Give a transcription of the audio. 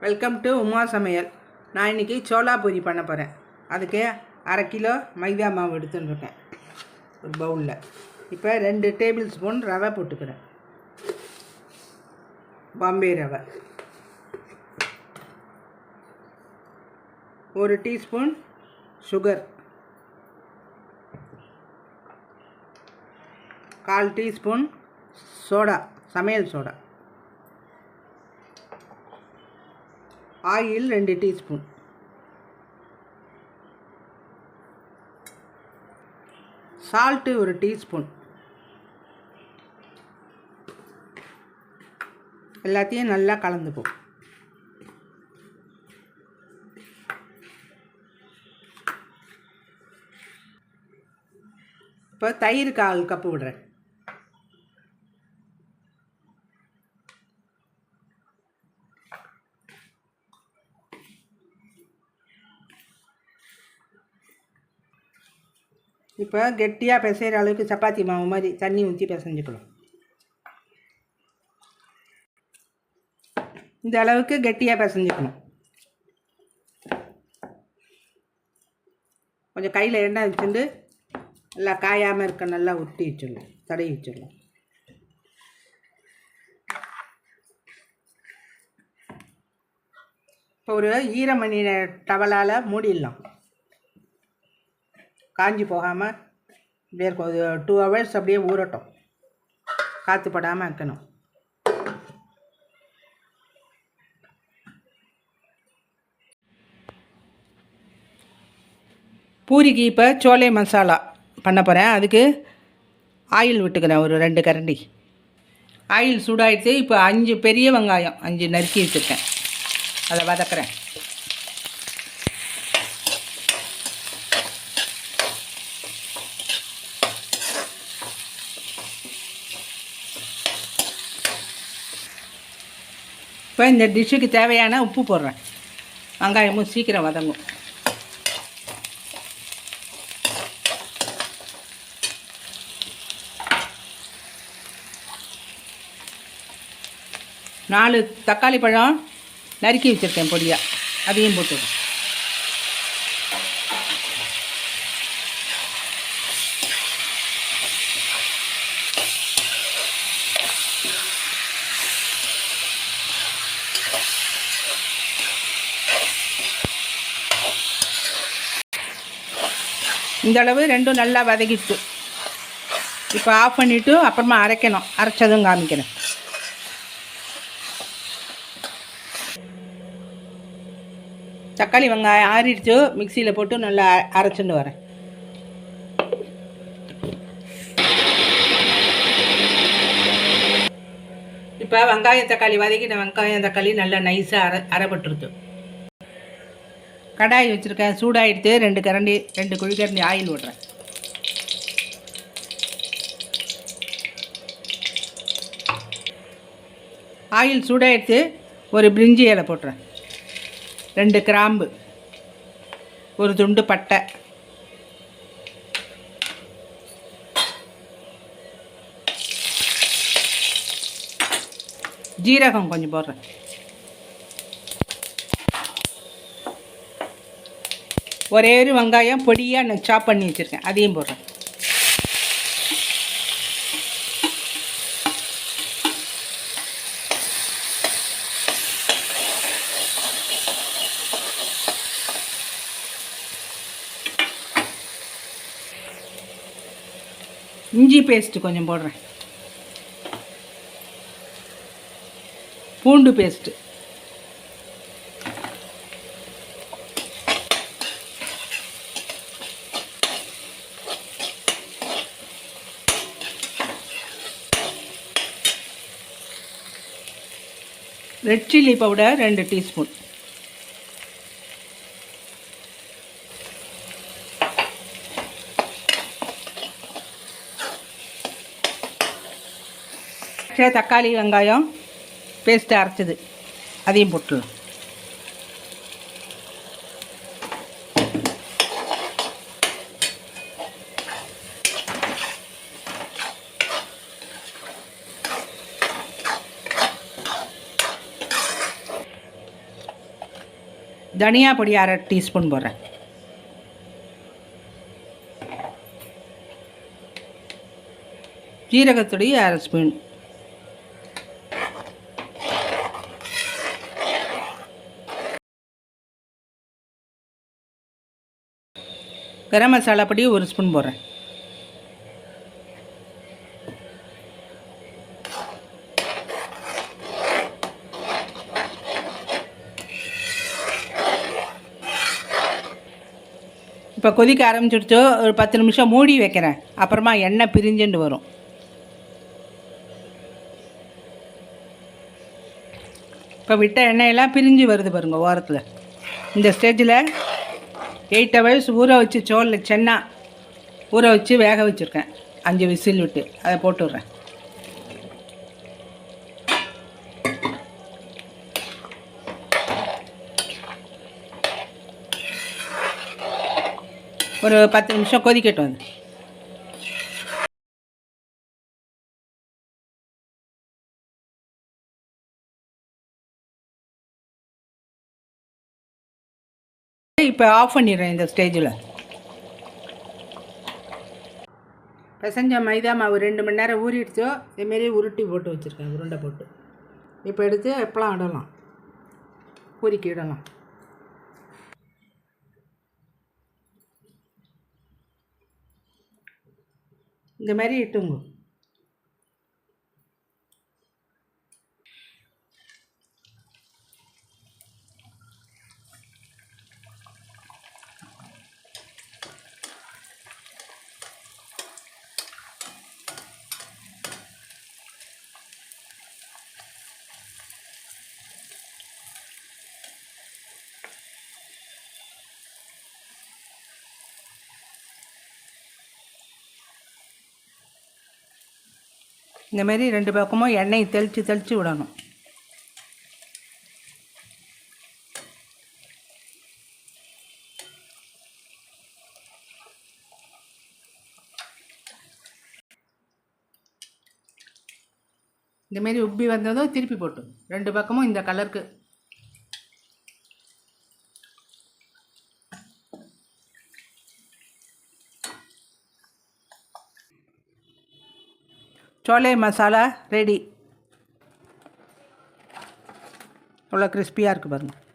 Welcome to Uma சமையல். நான் இன்றைக்கி சோளா பூரி பண்ண போகிறேன். அதுக்கு 1/2 கிலோ மைதா மாவு எடுத்துட்டுருக்கேன் ஒரு பவுலில். இப்போ 2 டேபிள் ஸ்பூன் ரவை போட்டுக்கிறேன், பாம்பே ரவை. 1 டீஸ்பூன் சுகர், 1/4 டீஸ்பூன் சோடா, சமையல் soda. Oil 2 teaspoon. Salt 1 teaspoon. எல்லாத்தையும் நல்லா கலந்துப்போம். இப்போ தயிர் 1/4 கப்பு விடுறேன். இப்போ கெட்டியாக பிசைகிற அளவுக்கு சப்பாத்தி மாவு மாதிரி தண்ணி ஊற்றி பிசைஞ்சுக்கணும். இந்த அளவுக்கு கெட்டியாக பிசைஞ்சுக்கணும். கொஞ்சம் கையில் எண்ணெய் வச்சுட்டு நல்லா காயாமல் இருக்க நல்லா உருட்டி வச்சிடலாம், தடவி வச்சிடலாம். இப்போ ஒரு ஈரமணி டவலால் மூடிடலாம். காஞ்சி போகாமல் அப்படியே இருக்கும். 2 ஹவர்ஸ் அப்படியே ஊறட்டும், காற்று படாமல் வைக்கணும். பூரிக்கு இப்போ சோலை மசாலா பண்ண போகிறேன். அதுக்கு ஆயில் விட்டுக்கிறேன், ஒரு 2 கரண்டி. ஆயில் சூடாகிடுச்சு. இப்போ 5 பெரிய வெங்காயம் 5 நறுக்கி வச்சுருக்கேன், அதை வதக்குறேன். இப்போ இந்த டிஷ்ஷுக்கு தேவையான உப்பு போடுறேன். வெங்காயமும் சீக்கிரம் வதங்கும். நாலு தக்காளி பழம் நறுக்கி வச்சுருக்கேன் பொடியாக, அதையும் போட்டுடுறேன். இந்த அளவு ரெண்டும் நல்லா வதக்கிட்டு இப்போ ஆஃப் பண்ணிவிட்டு அப்புறமா அரைக்கணும். அரைச்சதும் காமிக்கிறேன். தக்காளி வெங்காயம் ஆறிடுச்சு, மிக்சியில் போட்டு நல்லா அரைச்சிட்டு வரேன். இப்போ வெங்காயம் தக்காளி வதக்கின வெங்காயம் தக்காளி நல்லா நைஸாக அரைப்பட்டுருது. கடாய் வச்சுருக்கேன், சூடாகிடுத்து. 2 குழிக்கரண்டி ஆயில் விடுறேன். ஆயில் சூடாகிடுத்து. ஒரு பிரிஞ்சி இலை போட்டுறேன், 2 கிராம்பு, ஒரு துண்டு பட்டை, ஜீரகம் கொஞ்சம் போடுறேன். ஒரே ஒரு வெங்காயம் பொடியாக நான் சாப் பண்ணி வச்சுருக்கேன், அதையும் போடுறேன். இஞ்சி பேஸ்ட்டு கொஞ்சம் போடுறேன். பூண்டு paste, red chilli powder 2 teaspoon, தக்காளி வெங்காயம் பேஸ்ட்டு அரைச்சது அதையும் போட்டுடலாம். தனியா பொடி 1/2 டீஸ்பூன் போடுறேன். ஜீரகத்தொடி 1/2 ஸ்பூன். கரம் மசாலா பொடி 1 ஸ்பூன் போடுறேன். இப்போ கொதிக்க ஆரம்பிச்சிடுச்சோ, ஒரு 10 நிமிஷம் மூடி வைக்கிறேன். அப்புறமா எண்ணெய் பிரிஞ்சுட்டு வரும். இப்போ விட்ட எண்ணெயெல்லாம் பிரிஞ்சு வருது பாருங்கள் ஓரத்தில். இந்த ஸ்டேஜில் 8 ஹவர்ஸ் ஊற வச்சு சோளில் சென்னா ஊற வச்சு வேக வச்சுருக்கேன். 5 விசில் விட்டு அதை போட்டுடுறேன். ஒரு 10 நிமிஷம் கொதிக்கட்டும். அது இப்போ ஆஃப் பண்ணிடுறேன். இந்த ஸ்டேஜில் பிசைஞ்ச மைதா மாவு 2 மணி நேரம் ஊறிடுச்சோ, இதுமாரி உருட்டி போட்டு வச்சுருக்கேன், உருண்டை போட்டு. இப்போ எடுத்து எப்பலாம் இடலாம், பூரிக்கு இடலாம். இந்த மாதிரி இட்டுங்க. இந்தமாரி 2 பக்கமும் எண்ணெய் தெளித்து விடணும். இந்தமாரி உப்பி வந்ததும் திருப்பி போட்டு 2 பக்கமும் இந்த கலருக்கு. சோலை மசாலா ரெடி. அவ்வளோ கிறிஸ்பியாக இருக்குது பாருங்கள்.